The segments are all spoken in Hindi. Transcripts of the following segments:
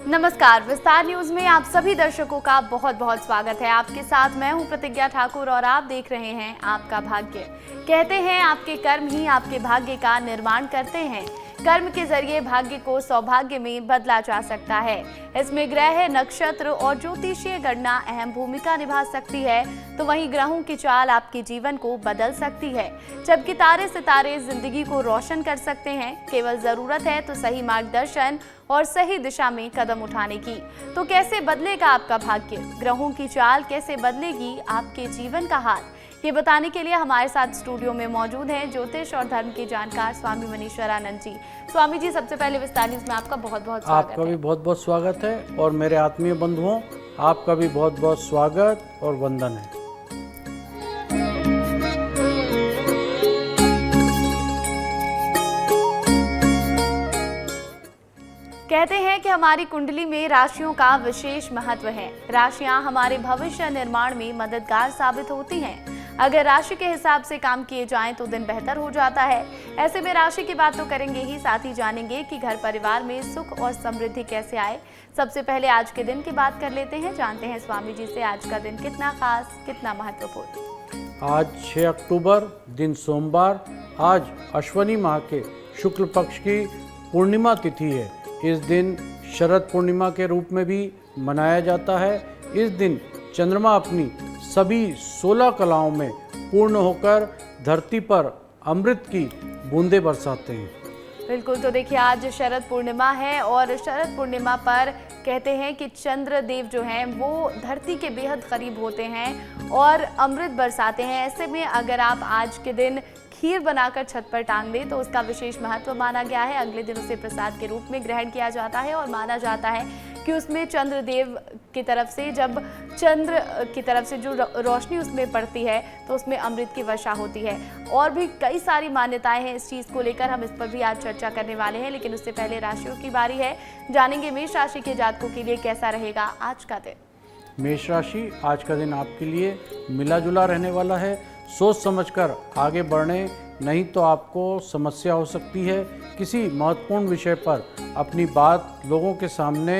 नमस्कार, विस्तार न्यूज में आप सभी दर्शकों का बहुत बहुत स्वागत है। आपके साथ मैं हूं प्रतिज्ञा ठाकुर और आप देख रहे हैं आपका भाग्य। कहते हैं आपके कर्म ही आपके भाग्य का निर्माण करते हैं। कर्म के जरिए भाग्य को सौभाग्य में बदला जा सकता है। इसमें ग्रह, नक्षत्र और ज्योतिषीय गणना अहम भूमिका निभा सकती है, तो वहीं ग्रहों की चाल आपके जीवन को बदल सकती है, जबकि तारे सितारे जिंदगी को रोशन कर सकते हैं। केवल जरूरत है तो सही मार्गदर्शन और सही दिशा में कदम उठाने की। तो कैसे बदलेगा आपका भाग्य, ग्रहों की चाल कैसे बदलेगी आपके जीवन का हाल, ये बताने के लिए हमारे साथ स्टूडियो में मौजूद हैं ज्योतिष और धर्म के जानकार स्वामी मनीश्वरानंद जी। स्वामी जी, सबसे पहले विस्तार न्यूज में आपका बहुत बहुत स्वागत है। आपका भी बहुत बहुत स्वागत है और मेरे आत्मीय बंधुओं, आपका भी बहुत बहुत स्वागत और वंदन है। कहते हैं कि हमारी कुंडली में राशियों का विशेष महत्व है। राशियां हमारे भविष्य निर्माण में मददगार साबित होती हैं। अगर राशि के हिसाब से काम किए जाएं तो दिन बेहतर हो जाता है। ऐसे में राशि की बात तो करेंगे ही, साथ ही जानेंगे कि घर परिवार में सुख और समृद्धि कैसे आए। सबसे पहले आज के दिन की बात कर लेते हैं, जानते हैं स्वामी जी से आज का दिन कितना खास, कितना महत्वपूर्ण। आज 6 अक्टूबर दिन सोमवार, आज अश्वनी माह के शुक्ल पक्ष की पूर्णिमा तिथि है। इस दिन शरद पूर्णिमा के रूप में भी मनाया जाता है। इस दिन चंद्रमा अपनी सभी 16 कलाओं में पूर्ण होकर धरती पर अमृत की बूंदें बरसाते हैं। बिल्कुल, तो देखिए आज शरद पूर्णिमा है और शरद पूर्णिमा पर कहते हैं कि चंद्र देव जो हैं वो धरती के बेहद करीब होते हैं और अमृत बरसाते हैं। ऐसे में अगर आप आज के दिन खीर बनाकर छत पर टांग दें तो उसका विशेष महत्व माना गया है। अगले दिन उसे प्रसाद के रूप में ग्रहण किया जाता है और माना जाता है कि उसमें चंद्र देव की तरफ से, जब चंद्र की तरफ से जो रोशनी उसमें पड़ती है तो उसमें अमृत की वर्षा होती है। और भी कई सारी मान्यताएं हैं इस चीज़ को लेकर, हम इस पर भी आज चर्चा करने वाले हैं। लेकिन उससे पहले राशियों की बारी है, जानेंगे मेष राशि के जातकों के लिए कैसा रहेगा आज का दिन। मेष राशि, आज का दिन आपके लिए मिला जुला रहने वाला है। सोच समझकर आगे बढ़ने, नहीं तो आपको समस्या हो सकती है। किसी महत्वपूर्ण विषय पर अपनी बात लोगों के सामने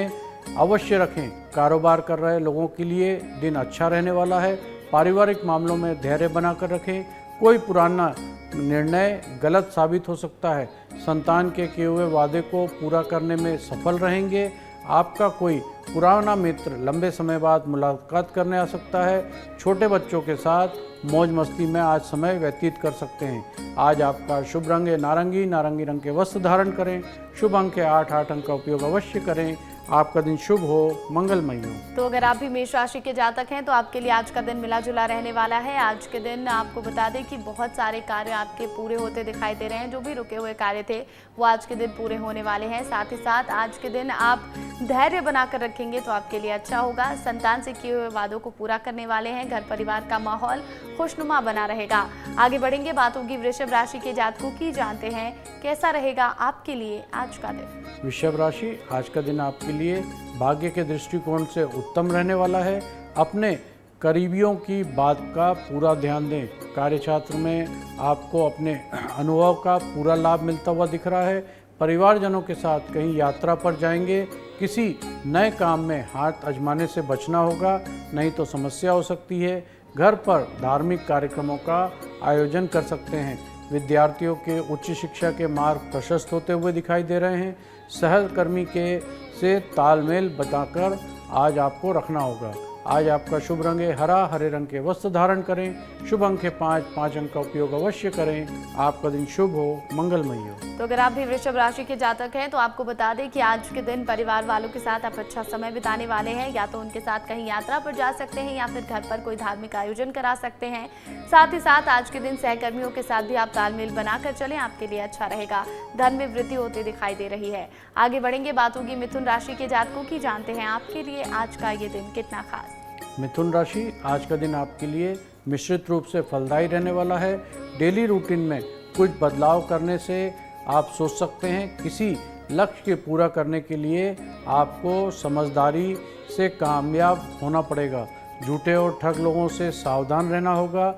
अवश्य रखें। कारोबार कर रहे लोगों के लिए दिन अच्छा रहने वाला है। पारिवारिक मामलों में धैर्य बनाकर रखें। कोई पुराना निर्णय गलत साबित हो सकता है। संतान के किए हुए वादे को पूरा करने में सफल रहेंगे। आपका कोई पुराना मित्र लंबे समय बाद मुलाकात करने आ सकता है। छोटे बच्चों के साथ मौज मस्ती में आज समय व्यतीत कर सकते हैं। आज आपका शुभ रंग है नारंगी। नारंगी रंग के वस्त्र धारण करें। शुभ अंक के 8 अंक का उपयोग अवश्य करें। आपका दिन शुभ हो, मंगलमय हो। तो अगर आप भी मेष राशि के जातक हैं तो आपके लिए आज का दिन मिला जुला रहने वाला है। आज के दिन आपको बता दें कि बहुत सारे कार्य आपके पूरे होते दिखाई दे रहे हैं। जो भी रुके हुए कार्य थे वो आज के दिन पूरे होने वाले हैं। साथ ही साथ आज के दिन आप धैर्य बनाकर रखेंगे तो आपके लिए अच्छा होगा। संतान से किए हुए वादों को पूरा करने वाले हैं। घर परिवार का माहौल खुशनुमा बना रहेगा। आगे बढ़ेंगे, बात होगी वृषभ राशि के जातकों की, जानते हैं कैसा रहेगा आपके लिए आज का दिन। वृषभ राशि, आज का दिन आपके लिए भाग्य के दृष्टिकोण से उत्तम रहने वाला है। अपने करीबियों की बात का पूरा ध्यान दें। कार्यक्षेत्र में आपको अपने अनुभव का पूरा लाभ मिलता हुआ दिख रहा है। परिवारजनों के साथ कहीं यात्रा पर जाएंगे। किसी नए काम में हाथ आजमाने से बचना होगा, नहीं तो समस्या हो सकती है। घर पर धार्मिक कार्यक्रमों का आयोजन कर सकते हैं। विद्यार्थियों के उच्च शिक्षा के मार्ग प्रशस्त होते हुए दिखाई दे रहे हैं। सहकर्मी के से तालमेल बताकर आज आपको रखना होगा। आज आपका शुभ रंग है हरा। हरे रंग के वस्त्र धारण करें। शुभ अंक है 5 अंक का उपयोग अवश्य करें। आपका दिन शुभ हो, मंगलमय हो। तो अगर आप भी वृषभ राशि के जातक हैं तो आपको बता दें कि आज के दिन परिवार वालों के साथ आप अच्छा समय बिताने वाले हैं। या तो उनके साथ कहीं यात्रा पर जा सकते हैं या फिर घर पर कोई धार्मिक आयोजन करा सकते हैं। साथ ही साथ आज के दिन सहकर्मियों के साथ भी आप तालमेल बनाकर चलें, आपके लिए अच्छा रहेगा। धन में वृद्धि होती दिखाई दे रही है। आगे बढ़ेंगे, बात होगी मिथुन राशि के जातकों की, जानते हैं आपके लिए आज का ये दिन कितना खास। मिथुन राशि, आज का दिन आपके लिए मिश्रित रूप से फलदायी रहने वाला है। डेली रूटीन में कुछ बदलाव करने से आप सोच सकते हैं। किसी लक्ष्य के पूरा करने के लिए आपको समझदारी से कामयाब होना पड़ेगा। झूठे और ठग लोगों से सावधान रहना होगा,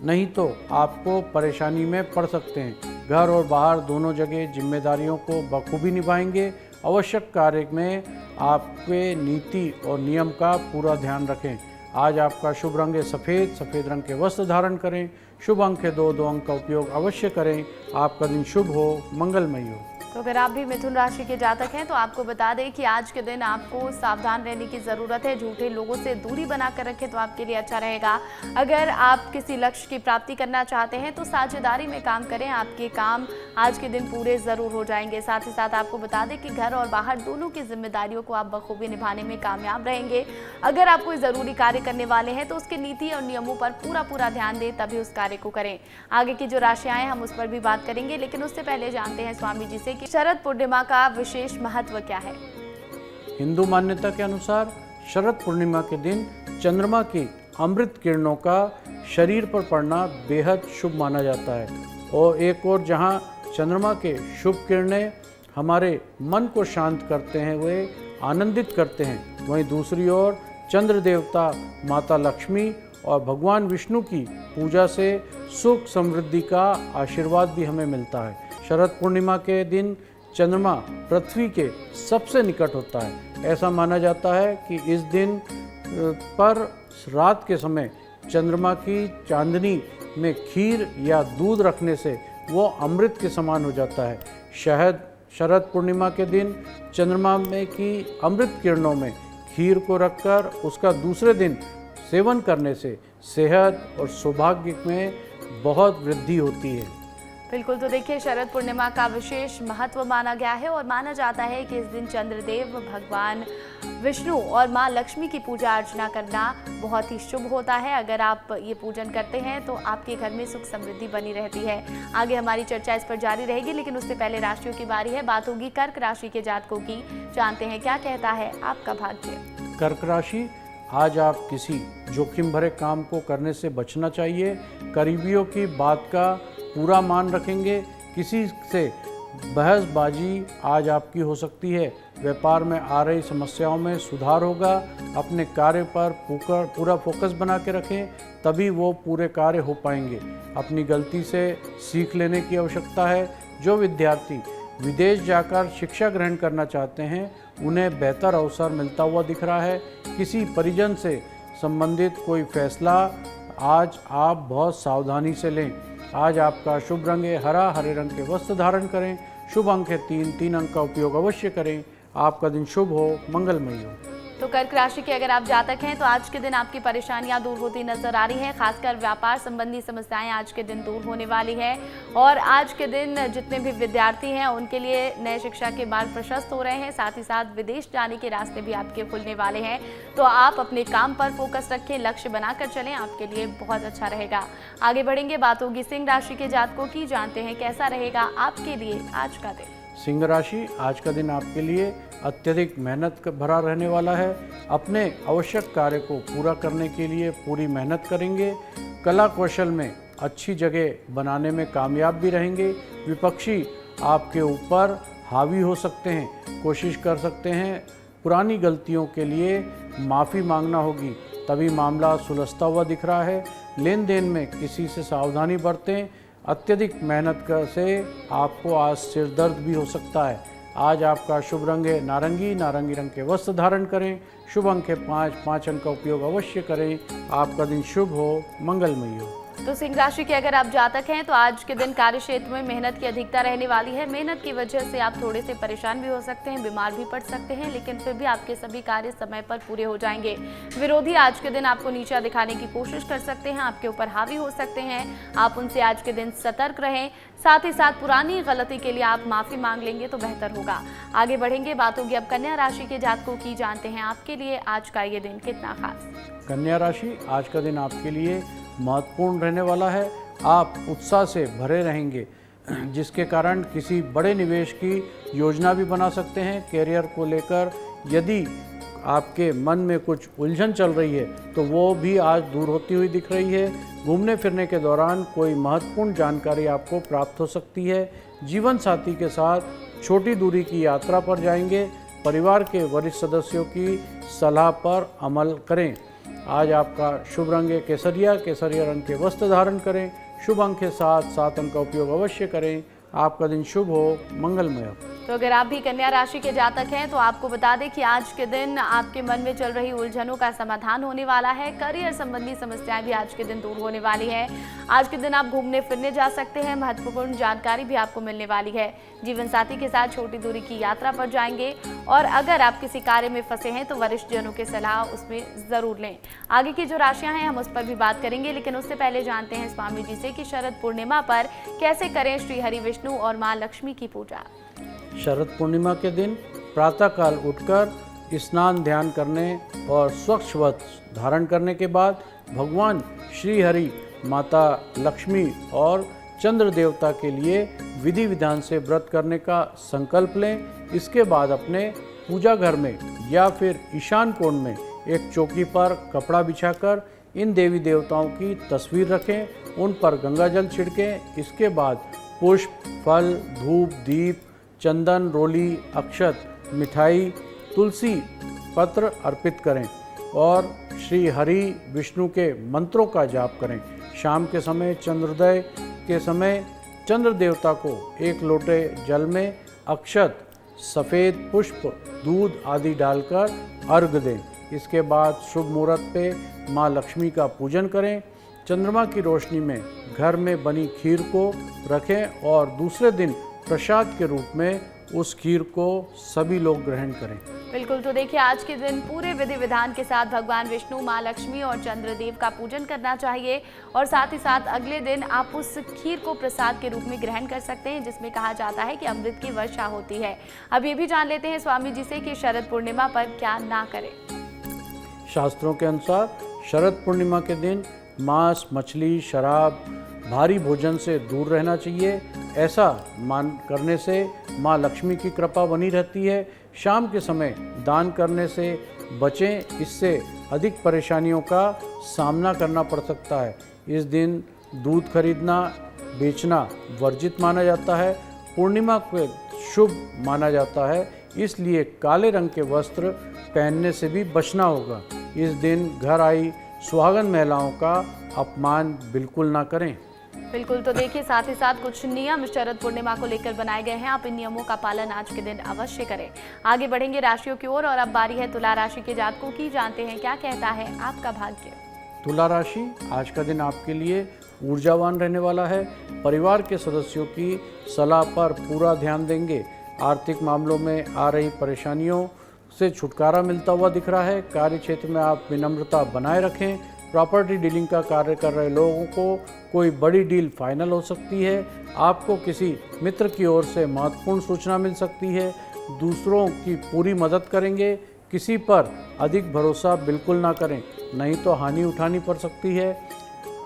नहीं तो आपको परेशानी में पड़ सकते हैं। घर और बाहर दोनों जगह जिम्मेदारियों को बखूबी निभाएंगे। आवश्यक कार्य में आपके नीति और नियम का पूरा ध्यान रखें। आज आपका शुभ रंग है सफ़ेद, सफ़ेद रंग के वस्त्र धारण करें। शुभ अंक है 2, 2 अंक का उपयोग अवश्य करें। आपका दिन शुभ हो, मंगलमय हो। तो अगर आप भी मिथुन राशि के जातक हैं तो आपको बता दें कि आज के दिन आपको सावधान रहने की ज़रूरत है। झूठे लोगों से दूरी बनाकर रखें तो आपके लिए अच्छा रहेगा। अगर आप किसी लक्ष्य की प्राप्ति करना चाहते हैं तो साझेदारी में काम करें, आपके काम आज के दिन पूरे ज़रूर हो जाएंगे। साथ ही साथ आपको बता दें कि घर और बाहर दोनों की जिम्मेदारियों को आप बखूबी निभाने में कामयाब रहेंगे। अगर आप कोई ज़रूरी कार्य करने वाले हैं तो उसके नीति और नियमों पर पूरा ध्यान दें, तभी उस कार्य को करें। आगे की जो राशियाँ हैं हम उस पर भी बात करेंगे, लेकिन उससे पहले जानते हैं स्वामी जी से शरद पूर्णिमा का विशेष महत्व क्या है। हिंदू मान्यता के अनुसार शरद पूर्णिमा के दिन चंद्रमा की अमृत किरणों का शरीर पर पड़ना बेहद शुभ माना जाता है। और एक और जहां चंद्रमा के शुभ किरणें हमारे मन को शांत करते हैं, वे आनंदित करते हैं, वहीं दूसरी ओर चंद्र देवता माता लक्ष्मी और भगवान विष्णु की पूजा से सुख समृद्धि का आशीर्वाद भी हमें मिलता है। शरद पूर्णिमा के दिन चंद्रमा पृथ्वी के सबसे निकट होता है। ऐसा माना जाता है कि इस दिन पर रात के समय चंद्रमा की चांदनी में खीर या दूध रखने से वो अमृत के समान हो जाता है। शरद पूर्णिमा के दिन चंद्रमा में की अमृत किरणों में खीर को रखकर उसका दूसरे दिन सेवन करने से सेहत और सौभाग्य में बहुत वृद्धि होती है। बिल्कुल, तो देखिए शरद पूर्णिमा का विशेष महत्व माना गया है और माना जाता है कि इस दिन चंद्रदेव, भगवान विष्णु और माँ लक्ष्मी की पूजा अर्चना करना बहुत ही शुभ होता है। अगर आप ये पूजन करते हैं तो आपके घर में सुख समृद्धि बनी रहती है। आगे हमारी चर्चा इस पर जारी रहेगी, लेकिन उससे पहले राशियों की बारी है। बात होगी कर्क राशि के जातकों की। जानते हैं क्या कहता है आपका भाग्य। कर्क राशि, आज आप किसी जोखिम भरे काम को करने से बचना चाहिए। करीबियों की बात का पूरा मान रखेंगे। किसी से बहसबाजी आज आपकी हो सकती है। व्यापार में आ रही समस्याओं में सुधार होगा। अपने कार्य पर पूरा फोकस बना के रखें, तभी वो पूरे कार्य हो पाएंगे। अपनी गलती से सीख लेने की आवश्यकता है। जो विद्यार्थी विदेश जाकर शिक्षा ग्रहण करना चाहते हैं उन्हें बेहतर अवसर मिलता हुआ दिख रहा है। किसी परिजन से संबंधित कोई फैसला आज आप बहुत सावधानी से लें। आज आपका शुभ रंग है हरा, हरे रंग के वस्त्र धारण करें। शुभ अंक है 3, 3 अंक का उपयोग अवश्य करें। आपका दिन शुभ हो, मंगलमय हो। तो कर्क राशि के अगर आप जातक हैं तो आज के दिन आपकी परेशानियां दूर होती नजर आ रही हैं। खासकर व्यापार संबंधी समस्याएं आज के दिन दूर होने वाली है। और आज के दिन जितने भी विद्यार्थी हैं उनके लिए नए शिक्षा के मार्ग प्रशस्त हो रहे हैं। साथ ही साथ विदेश जाने के रास्ते भी आपके खुलने वाले हैं। तो आप अपने काम पर फोकस रखें, लक्ष्य बनाकर चलें, आपके लिए बहुत अच्छा रहेगा। आगे बढ़ेंगे, बात होगी सिंह राशि के जातकों की। जानते हैं कैसा रहेगा आपके लिए आज का दिन। सिंह राशि, आज का दिन आपके लिए अत्यधिक मेहनत भरा रहने वाला है। अपने आवश्यक कार्य को पूरा करने के लिए पूरी मेहनत करेंगे। कला कौशल में अच्छी जगह बनाने में कामयाब भी रहेंगे। विपक्षी आपके ऊपर हावी हो सकते हैं, कोशिश कर सकते हैं। पुरानी गलतियों के लिए माफ़ी मांगना होगी, तभी मामला सुलझता हुआ दिख रहा है। लेन देन में किसी से सावधानी बरतें। अत्यधिक मेहनत से आपको आज सिर दर्द भी हो सकता है। आज आपका शुभ रंग है नारंगी, नारंगी रंग के वस्त्र धारण करें। शुभ अंक है 5, 5 अंक का उपयोग अवश्य करें। आपका दिन शुभ हो, मंगलमय हो। तो सिंह राशि के अगर आप जातक हैं तो आज के दिन कार्य क्षेत्र में मेहनत की अधिकता रहने वाली है। मेहनत की वजह से आप थोड़े से परेशान भी हो सकते हैं, बीमार भी पड़ सकते हैं, लेकिन फिर भी आपके सभी कार्य समय पर पूरे हो जाएंगे। विरोधी आज के दिन आपको नीचा दिखाने की कोशिश कर सकते हैं, आपके ऊपर हावी हो सकते हैं। आप उनसे आज के दिन सतर्क रहें। साथ ही साथ पुरानी गलती के लिए आप माफ़ी मांग लेंगे तो बेहतर होगा। आगे बढ़ेंगे, बात होगी अब कन्या राशि के जातकों की। जानते हैं आपके लिए आज का ये दिन कितना खास। कन्या राशि, आज का दिन आपके लिए महत्वपूर्ण रहने वाला है। आप उत्साह से भरे रहेंगे, जिसके कारण किसी बड़े निवेश की योजना भी बना सकते हैं। कैरियर को लेकर यदि आपके मन में कुछ उलझन चल रही है तो वो भी आज दूर होती हुई दिख रही है। घूमने फिरने के दौरान कोई महत्वपूर्ण जानकारी आपको प्राप्त हो सकती है। जीवन साथी के साथ छोटी दूरी की यात्रा पर जाएंगे। परिवार के वरिष्ठ सदस्यों की सलाह पर अमल करें। आज आपका शुभ रंग है केसरिया, केसरिया रंग के वस्त्र धारण करें। शुभ अंक है 7, 7 अंक का उपयोग अवश्य करें। आपका दिन शुभ हो, मंगलमय हो। तो अगर आप भी कन्या राशि के जातक हैं तो आपको बता दें कि आज के दिन आपके मन में चल रही उलझनों का समाधान होने वाला है। करियर संबंधी समस्याएं भी आज के दिन दूर होने वाली है। आज के दिन आप घूमने फिरने जा सकते हैं। महत्वपूर्ण जानकारी भी आपको मिलने वाली है। जीवन साथी के साथ छोटी दूरी की यात्रा पर जाएंगे और अगर आप किसी कार्य में फंसे हैं तो वरिष्ठ जनों की सलाह उसमें जरूर लें। आगे की जो राशियां हैं हम उस पर भी बात करेंगे, लेकिन उससे पहले जानते हैं स्वामी जी से कि शरद पूर्णिमा पर कैसे करें श्री हरि विष्णु और मां लक्ष्मी की पूजा। शरद पूर्णिमा के दिन प्रातःकाल उठकर स्नान ध्यान करने और स्वच्छ वस्त्र धारण करने के बाद भगवान श्री हरि, माता लक्ष्मी और चंद्र देवता के लिए विधि विधान से व्रत करने का संकल्प लें। इसके बाद अपने पूजा घर में या फिर ईशान कोण में एक चौकी पर कपड़ा बिछाकर इन देवी देवताओं की तस्वीर रखें, उन पर गंगा जल छिड़कें। इसके बाद पुष्प, फल, धूप, दीप, चंदन, रोली, अक्षत, मिठाई, तुलसी पत्र अर्पित करें और श्री हरि विष्णु के मंत्रों का जाप करें। शाम के समय चंद्रोदय के समय चंद्र देवता को एक लोटे जल में अक्षत, सफ़ेद पुष्प, दूध आदि डालकर अर्घ दें। इसके बाद शुभ मुहूर्त पे माँ लक्ष्मी का पूजन करें। चंद्रमा की रोशनी में घर में बनी खीर को रखें और दूसरे दिन प्रसाद के रूप में उस खीर को सभी लोग ग्रहण करें। बिल्कुल, तो देखिए आज के दिन पूरे विधि विधान के साथ भगवान विष्णु, माँ लक्ष्मी और चंद्रदेव का पूजन करना चाहिए और साथ ही साथ अगले दिन आप उस खीर को प्रसाद के रूप में ग्रहण कर सकते हैं, जिसमें कहा जाता है कि अमृत की वर्षा होती है। अब ये भी जान लेते हैं स्वामी जी से कि शरद पूर्णिमा पर क्या ना करें। शास्त्रों के अनुसार शरद पूर्णिमा के दिन मांस, मछली, शराब, भारी भोजन से दूर रहना चाहिए। ऐसा मान करने से माँ लक्ष्मी की कृपा बनी रहती है। शाम के समय दान करने से बचें, इससे अधिक परेशानियों का सामना करना पड़ सकता है। इस दिन दूध खरीदना, बेचना वर्जित माना जाता है। पूर्णिमा को शुभ माना जाता है, इसलिए काले रंग के वस्त्र पहनने से भी बचना होगा। इस दिन घर आई सुहागन महिलाओं का अपमान बिल्कुल ना करें। बिल्कुल, तो देखिए साथ ही साथ कुछ नियम शरद पूर्णिमा को लेकर बनाए गए हैं। आप इन नियमों का पालन आज के दिन अवश्य करें। आगे बढ़ेंगे राशियों की ओर और अब बारी है तुला राशि के जातकों की। जानते हैं क्या कहता है आपका भाग्य। तुला राशि, आज का दिन आपके लिए ऊर्जावान रहने वाला है। परिवार के सदस्यों की सलाह पर पूरा ध्यान देंगे। आर्थिक मामलों में आ रही परेशानियों से छुटकारा मिलता हुआ दिख रहा है। कार्य क्षेत्र में आप विनम्रता बनाए रखें। प्रॉपर्टी डीलिंग का कार्य कर रहे लोगों को कोई बड़ी डील फाइनल हो सकती है। आपको किसी मित्र की ओर से महत्वपूर्ण सूचना मिल सकती है। दूसरों की पूरी मदद करेंगे। किसी पर अधिक भरोसा बिल्कुल ना करें, नहीं तो हानि उठानी पड़ सकती है।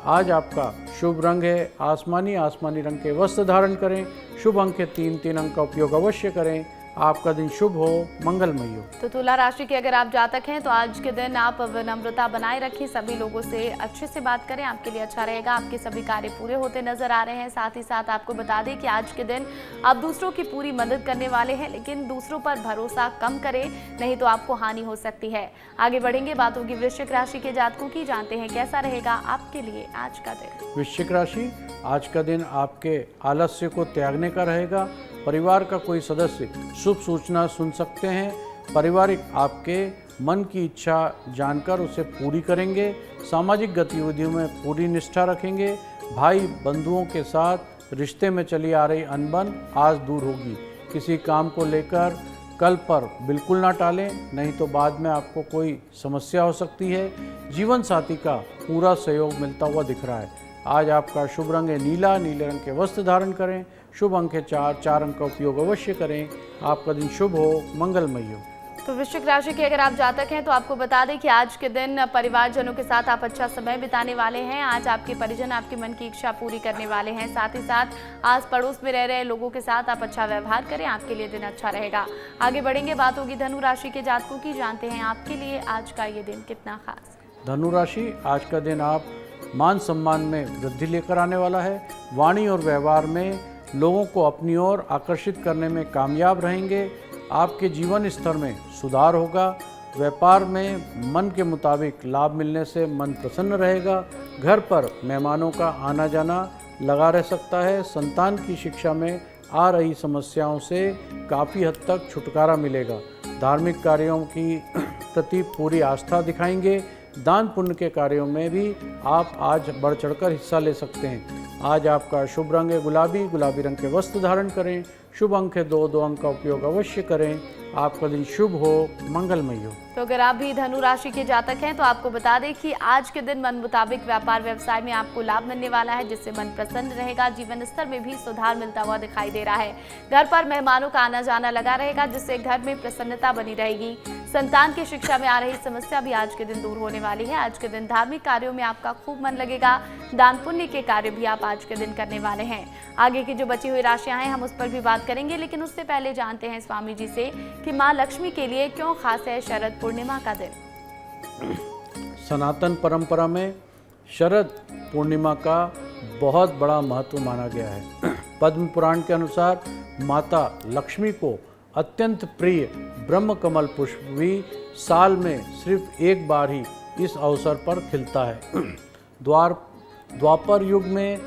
आज आपका शुभ रंग है आसमानी रंग के वस्त्र धारण करें। शुभ अंक के 3 अंक का उपयोग अवश्य करें। आपका दिन शुभ हो, मंगलमय हो। तो तुला राशि के अगर आप जातक हैं तो आज के दिन आप विनम्रता बनाए रखें, सभी लोगों से अच्छे से बात करें, आपके लिए अच्छा रहेगा। आपके सभी कार्य पूरे होते नजर आ रहे हैं। साथ ही साथ आपको बता दें कि आज के दिन आप दूसरों की पूरी मदद करने वाले हैं, लेकिन दूसरों पर भरोसा कम करें, नहीं तो आपको हानि हो सकती है। आगे बढ़ेंगे, बात होगी वृश्चिक राशि के जातकों की। जानते हैं कैसा रहेगा आपके लिए आज का दिन। वृश्चिक राशि, आज का दिन आपके आलस्य को त्यागने का रहेगा। परिवार का कोई सदस्य शुभ सूचना सुन सकते हैं। पारिवारिक आपके मन की इच्छा जानकर उसे पूरी करेंगे। सामाजिक गतिविधियों में पूरी निष्ठा रखेंगे। भाई बंधुओं के साथ रिश्ते में चली आ रही अनबन आज दूर होगी। किसी काम को लेकर कल पर बिल्कुल ना टालें, नहीं तो बाद में आपको कोई समस्या हो सकती है। जीवन साथी का पूरा सहयोग मिलता हुआ दिख रहा है। आज आपका शुभ रंग है नीला रंग के वस्त्र धारण करें। शुभ अंक है 4 अंक का उपयोग अवश्य करें। आपका दिन शुभ हो, मंगलमय हो। तो वृश्चिक राशि के अगर आप जातक हैं तो आपको बता दें कि आज के दिन परिवारजनों के साथ आप अच्छा समय बिताने वाले हैं। आज आपके परिजन आपके मन की इच्छा पूरी करने वाले हैं। साथ ही साथ आस पड़ोस में रह रहे लोगों के साथ आप अच्छा व्यवहार करें, आपके लिए दिन अच्छा रहेगा। आगे बढ़ेंगे, बात होगी धनु राशि के जातकों की। जानते हैं आपके लिए आज का ये दिन कितना खास। धनु राशि, आज का दिन आप मान सम्मान में वृद्धि लेकर आने वाला है। वाणी और व्यवहार में लोगों को अपनी ओर आकर्षित करने में कामयाब रहेंगे। आपके जीवन स्तर में सुधार होगा। व्यापार में मन के मुताबिक लाभ मिलने से मन प्रसन्न रहेगा। घर पर मेहमानों का आना जाना लगा रह सकता है। संतान की शिक्षा में आ रही समस्याओं से काफ़ी हद तक छुटकारा मिलेगा। धार्मिक कार्यों की प्रति पूरी आस्था दिखाएंगे। दान पुण्य के कार्यों में भी आप आज बढ़ चढ़कर हिस्सा ले सकते हैं। आज आपका शुभ रंग है गुलाबी। गुलाबी रंग के वस्त्र धारण करें। शुभ अंक है 2 अंक का उपयोग अवश्य करें। आपका दिन शुभ हो, मंगलमय हो। तो अगर आप भी धनु राशि के जातक हैं तो आपको बता दें कि आज के दिन मन मुताबिक व्यापार व्यवसाय में आपको लाभ मिलने वाला है, जिससे मन प्रसन्न रहेगा। जीवन स्तर में भी सुधार मिलता हुआ दिखाई दे रहा है। घर पर मेहमानों का आना जाना लगा रहेगा, जिससे घर में प्रसन्नता बनी रहेगी। संतान की शिक्षा में आ रही समस्या भी आज के दिन दूर होने वाली है। आज के दिन धार्मिक कार्यों में आपका खूब मन लगेगा। दान पुण्य के कार्य भी आप आज के दिन करने वाले हैं। आगे की जो बची हुई राशियां हैं हम उस पर भी बात करेंगे, लेकिन उससे पहले जानते हैं स्वामी जी से कि माँ लक्ष्मी के लिए क्यों खास है शरद पूर्णिमा का दिन। सनातन परंपरा में शरद पूर्णिमा का बहुत बड़ा महत्व माना गया है। पद्म पुराण के अनुसार माता लक्ष्मी को अत्यंत प्रिय ब्रह्म कमल पुष्प भी साल में सिर्फ एक बार ही इस अवसर पर खिलता है। द्वापर युग में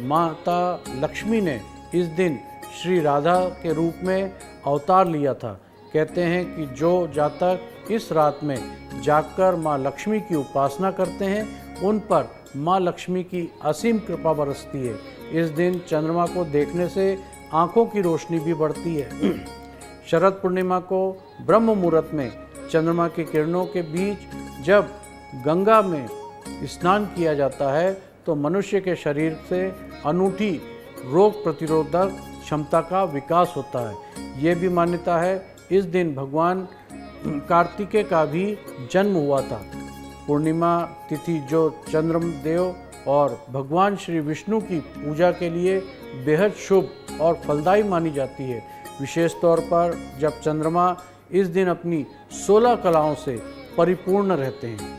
माता लक्ष्मी ने इस दिन श्री राधा के रूप में अवतार लिया था। कहते हैं कि जो जातक इस रात में जागकर माँ लक्ष्मी की उपासना करते हैं उन पर माँ लक्ष्मी की असीम कृपा बरसती है। इस दिन चंद्रमा को देखने से आँखों की रोशनी भी बढ़ती है। शरद पूर्णिमा को ब्रह्म मुहूर्त में चंद्रमा की किरणों के बीच जब गंगा में स्नान किया जाता है तो मनुष्य के शरीर से अनूठी रोग प्रतिरोधक क्षमता का विकास होता है। ये भी मान्यता है इस दिन भगवान कार्तिकेय का भी जन्म हुआ था। पूर्णिमा तिथि जो चंद्रदेव और भगवान श्री विष्णु की पूजा के लिए बेहद शुभ और फलदायी मानी जाती है। विशेष तौर पर जब चंद्रमा इस दिन अपनी 16 कलाओं से परिपूर्ण रहते हैं।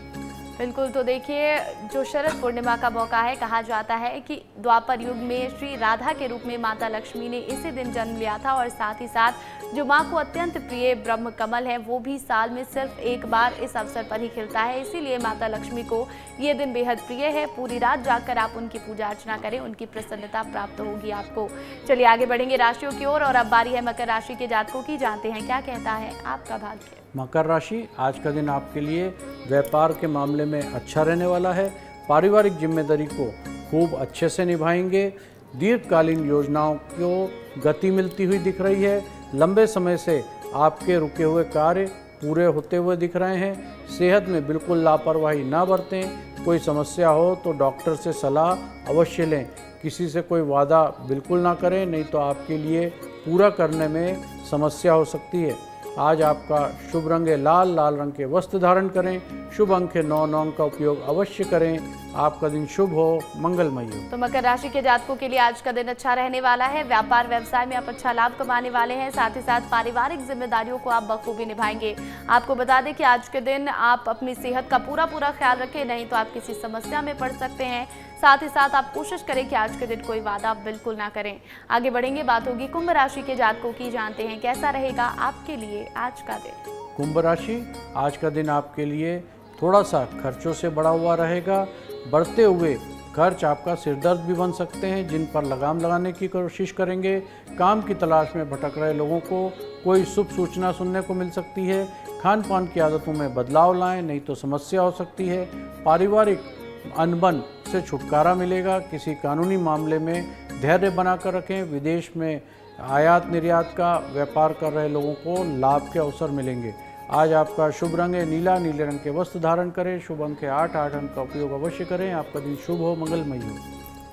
बिल्कुल, तो देखिए जो शरद पूर्णिमा का मौका है, कहा जाता है कि द्वापर युग में श्री राधा के रूप में माता लक्ष्मी ने इसी दिन जन्म लिया था और साथ ही साथ जो माँ को अत्यंत प्रिय ब्रह्म कमल है वो भी साल में सिर्फ एक बार इस अवसर पर ही खिलता है। इसीलिए माता लक्ष्मी को ये दिन बेहद प्रिय है। पूरी रात जाकर आप उनकी पूजा अर्चना करें, उनकी प्रसन्नता प्राप्त होगी आपको। चलिए आगे बढ़ेंगे राशियों की ओर और अब बारी है मकर राशि के जातकों की। जानते हैं क्या कहता है आपका भाग्य। मकर राशि, आज का दिन आपके लिए व्यापार के मामले में अच्छा रहने वाला है। पारिवारिक जिम्मेदारी को खूब अच्छे से निभाएंगे। दीर्घकालीन योजनाओं को गति मिलती हुई दिख रही है। लंबे समय से आपके रुके हुए कार्य पूरे होते हुए दिख रहे हैं। सेहत में बिल्कुल लापरवाही ना बरतें। कोई समस्या हो तो डॉक्टर से सलाह अवश्य लें। किसी से कोई वादा बिल्कुल ना करें, नहीं तो आपके लिए पूरा करने में समस्या हो सकती है। आज आपका शुभ रंग है लाल। लाल रंग के वस्त्र धारण करें। शुभ अंक है 9 अंक का उपयोग अवश्य करें। आपका दिन शुभ हो, मंगलमय हो। तो मकर राशि के जातकों के लिए आज का दिन अच्छा रहने वाला है। व्यापार व्यवसाय में आप अच्छा लाभ कमाने वाले हैं। साथ ही साथ पारिवारिक जिम्मेदारियों को आप बखूबी निभाएंगे। आपको बता दें कि आज के दिन आप अपनी सेहत का पूरा ख्याल रखें, नहीं तो आप किसी समस्या में पड़ सकते हैं। साथ ही साथ आप कोशिश करें कि आज के दिन कोई वादा आप बिल्कुल ना करें। आगे बढ़ेंगे, बात होगी कुंभ राशि के जातकों की। जानते हैं कैसा रहेगा आपके लिए आज का दिन। कुंभ राशि, आज का दिन आपके लिए थोड़ा सा खर्चों से बढ़ा हुआ रहेगा। बढ़ते हुए खर्च आपका सिरदर्द भी बन सकते हैं, जिन पर लगाम लगाने की कोशिश करेंगे। काम की तलाश में भटक रहे लोगों को कोई शुभ सूचना सुनने को मिल सकती है। खान पान की आदतों में बदलाव लाएं, नहीं तो समस्या हो सकती है। पारिवारिक अनबन से छुटकारा मिलेगा। किसी कानूनी मामले में धैर्य बनाकर रखें। विदेश में आयात निर्यात का व्यापार कर रहे लोगों को लाभ के अवसर मिलेंगे। आज आपका शुभ रंग है नीला। नीले रंग के वस्त्र धारण करें। शुभ अंक है 8 अंक का उपयोग अवश्य करें। आपका दिन शुभ हो, मंगलमय हो।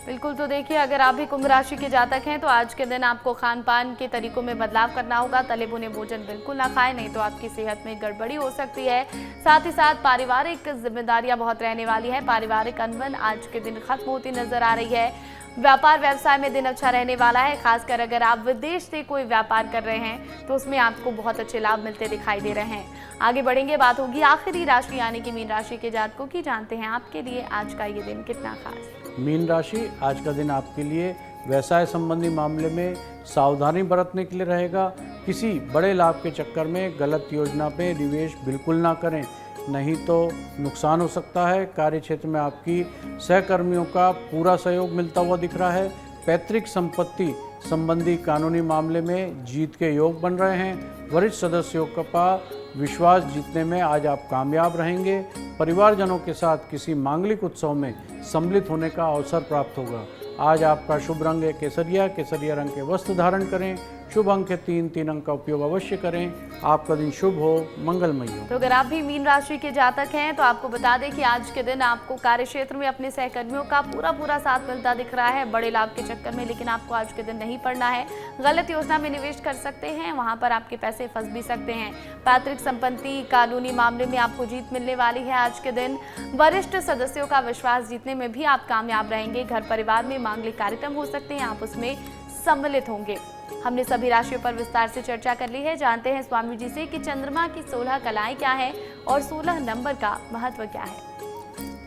बिल्कुल, तो देखिए अगर आप भी कुंभ राशि के जातक हैं तो आज के दिन आपको खान पान के तरीकों में बदलाव करना होगा। तले भुने भोजन बिल्कुल ना खाएं, नहीं तो आपकी सेहत में गड़बड़ी हो सकती है। साथ ही साथ पारिवारिक जिम्मेदारियां बहुत रहने वाली है। पारिवारिक अनबन आज के दिन खत्म होती नजर आ रही है। व्यापार व्यवसाय में दिन अच्छा रहने वाला है। खासकर अगर आप विदेश से कोई व्यापार कर रहे हैं तो उसमें आपको बहुत अच्छे लाभ मिलते दिखाई दे रहे हैं। आगे बढ़ेंगे, बात होगी आखिरी राशि यानी कि मीन राशि के जातकों की। जानते हैं आपके लिए आज का ये दिन कितना खास। मीन राशि, आज का दिन आपके लिए व्यवसाय संबंधी मामले में सावधानी बरतने के लिए रहेगा। किसी बड़े लाभ के चक्कर में गलत योजना पे निवेश बिल्कुल ना करें, नहीं तो नुकसान हो सकता है। कार्य क्षेत्र में आपकी सहकर्मियों का पूरा सहयोग मिलता हुआ दिख रहा है। पैतृक संपत्ति संबंधी कानूनी मामले में जीत के योग बन रहे हैं। वरिष्ठ सदस्यों का विश्वास जीतने में आज आप कामयाब रहेंगे। परिवारजनों के साथ किसी मांगलिक उत्सव में सम्मिलित होने का अवसर प्राप्त होगा। आज आपका शुभ रंग है केसरिया। केसरिया रंग के वस्त्र धारण करें। शुभ अंक है 3 अंक का उपयोग अवश्य करें। आपका दिन शुभ हो, मंगलमय हो। तो अगर आप भी मीन राशि के जातक हैं तो आपको बता दें कि आज के दिन आपको कार्य क्षेत्र में अपने सहकर्मियों का पूरा साथ मिलता दिख रहा है बड़े लाभ के चक्कर में, लेकिन आपको आज के दिन नहीं पड़ना है। गलत योजना में निवेश कर सकते हैं, वहां पर आपके पैसे फंस भी सकते हैं। पैतृक संपत्ति कानूनी मामले में आपको जीत मिलने वाली है। आज के दिन वरिष्ठ सदस्यों का विश्वास जीतने में भी आप कामयाब रहेंगे। घर परिवार में मांगलिक कार्यक्रम हो सकते हैं, आप उसमें सम्मिलित होंगे। हमने सभी राशियों पर विस्तार से चर्चा कर ली है। जानते हैं स्वामी जी से कि चंद्रमा की 16 कलाएं क्या है और 16 नंबर का महत्व क्या है।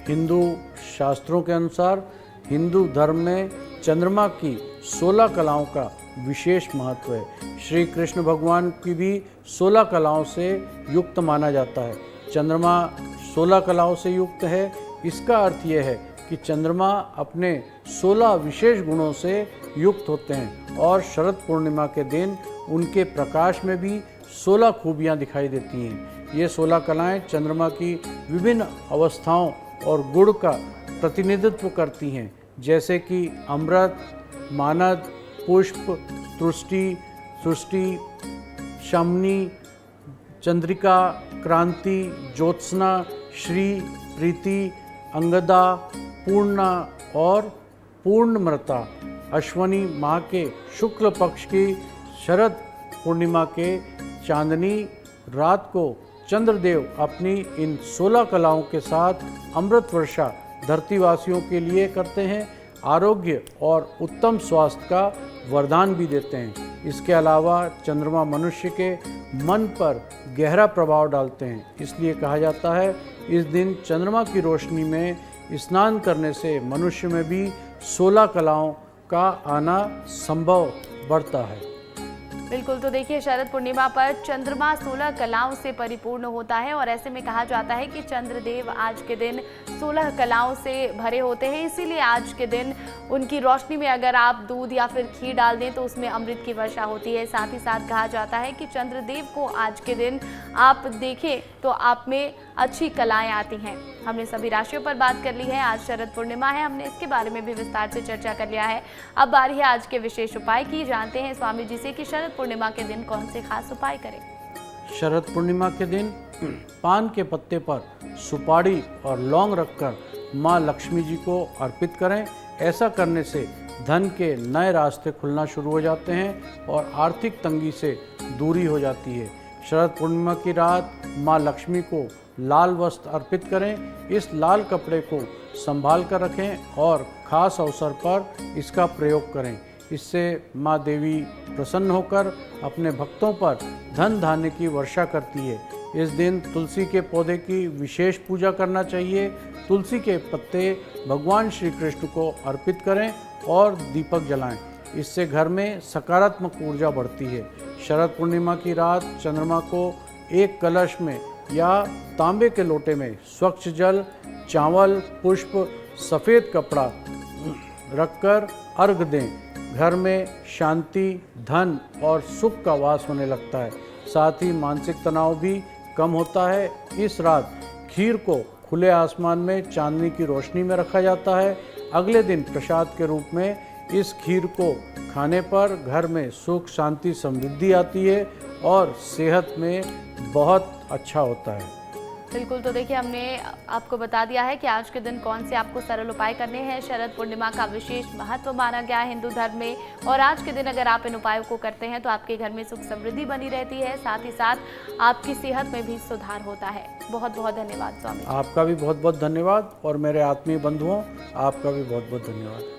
हिंदू शास्त्रों के अनुसार हिंदू धर्म में चंद्रमा की 16 कलाओं का विशेष महत्व है। श्री कृष्ण भगवान की भी 16 कलाओं से युक्त माना जाता है। चंद्रमा 16 कलाओं से युक्त है। इसका अर्थ यह है कि चंद्रमा अपने 16 विशेष गुणों से युक्त होते हैं और शरद पूर्णिमा के दिन उनके प्रकाश में भी 16 खूबियां दिखाई देती हैं। ये 16 कलाएं चंद्रमा की विभिन्न अवस्थाओं और गुण का प्रतिनिधित्व करती हैं, जैसे कि अमृत, मानद, पुष्प, तुष्टि, सृष्टि, शमनी, चंद्रिका, क्रांति, ज्योत्सना, श्री, प्रीति, अंगदा, पूर्णा और पूर्णमृता। अश्वनी माह के शुक्ल पक्ष की शरद पूर्णिमा के चांदनी रात को चंद्रदेव अपनी इन 16 कलाओं के साथ अमृत वर्षा धरतीवासियों के लिए करते हैं। आरोग्य और उत्तम स्वास्थ्य का वरदान भी देते हैं। इसके अलावा चंद्रमा मनुष्य के मन पर गहरा प्रभाव डालते हैं। इसलिए कहा जाता है इस दिन चंद्रमा की रोशनी में स्नान करने से मनुष्य में भी 16 कलाओं का आना संभव बढ़ता है। बिल्कुल, तो देखिए शरद पूर्णिमा पर चंद्रमा 16 कलाओं से परिपूर्ण होता है और ऐसे में कहा जाता है कि चंद्रदेव आज के दिन 16 कलाओं से भरे होते हैं। इसीलिए आज के दिन उनकी रोशनी में अगर आप दूध या फिर घी डाल दें तो उसमें अमृत की वर्षा होती है। साथ ही साथ कहा जाता है कि चंद्रदेव को आज के दिन आप देखें तो आप में अच्छी कलाएं आती हैं। हमने सभी राशियों पर बात कर ली है। आज शरद पूर्णिमा है, हमने इसके बारे में भी विस्तार से चर्चा कर लिया है। अब बारी है आज के विशेष उपाय की। जानते हैं स्वामी जी से कि शरद पूर्णिमा के दिन कौन से खास उपाय करें। शरद पूर्णिमा के दिन पान के पत्ते पर सुपारी और लौंग रखकर माँ लक्ष्मी जी को अर्पित करें। ऐसा करने से धन के नए रास्ते खुलना शुरू हो जाते हैं और आर्थिक तंगी से दूरी हो जाती है। शरद पूर्णिमा की रात माँ लक्ष्मी को लाल वस्त्र अर्पित करें। इस लाल कपड़े को संभाल कर रखें और खास अवसर पर इसका प्रयोग करें। इससे माँ देवी प्रसन्न होकर अपने भक्तों पर धन धान्य की वर्षा करती है। इस दिन तुलसी के पौधे की विशेष पूजा करना चाहिए। तुलसी के पत्ते भगवान श्री कृष्ण को अर्पित करें और दीपक जलाएं। इससे घर में सकारात्मक ऊर्जा बढ़ती है। शरद पूर्णिमा की रात चंद्रमा को एक कलश में या तांबे के लोटे में स्वच्छ जल, चावल, पुष्प, सफ़ेद कपड़ा रखकर अर्घ दें। घर में शांति, धन और सुख का वास होने लगता है। साथ ही मानसिक तनाव भी कम होता है। इस रात खीर को खुले आसमान में चांदनी की रोशनी में रखा जाता है। अगले दिन प्रसाद के रूप में इस खीर को खाने पर घर में सुख, शांति, समृद्धि आती है और सेहत में बहुत अच्छा होता है। बिल्कुल, तो देखिए हमने आपको बता दिया है कि आज के दिन कौन से आपको सरल उपाय करने हैं। शरद पूर्णिमा का विशेष महत्व माना गया है हिंदू धर्म में और आज के दिन अगर आप इन उपायों को करते हैं तो आपके घर में सुख समृद्धि बनी रहती है। साथ ही साथ आपकी सेहत में भी सुधार होता है। बहुत बहुत धन्यवाद स्वामी। आपका भी बहुत बहुत धन्यवाद और मेरे आत्मीय बंधुओं आपका भी बहुत बहुत धन्यवाद।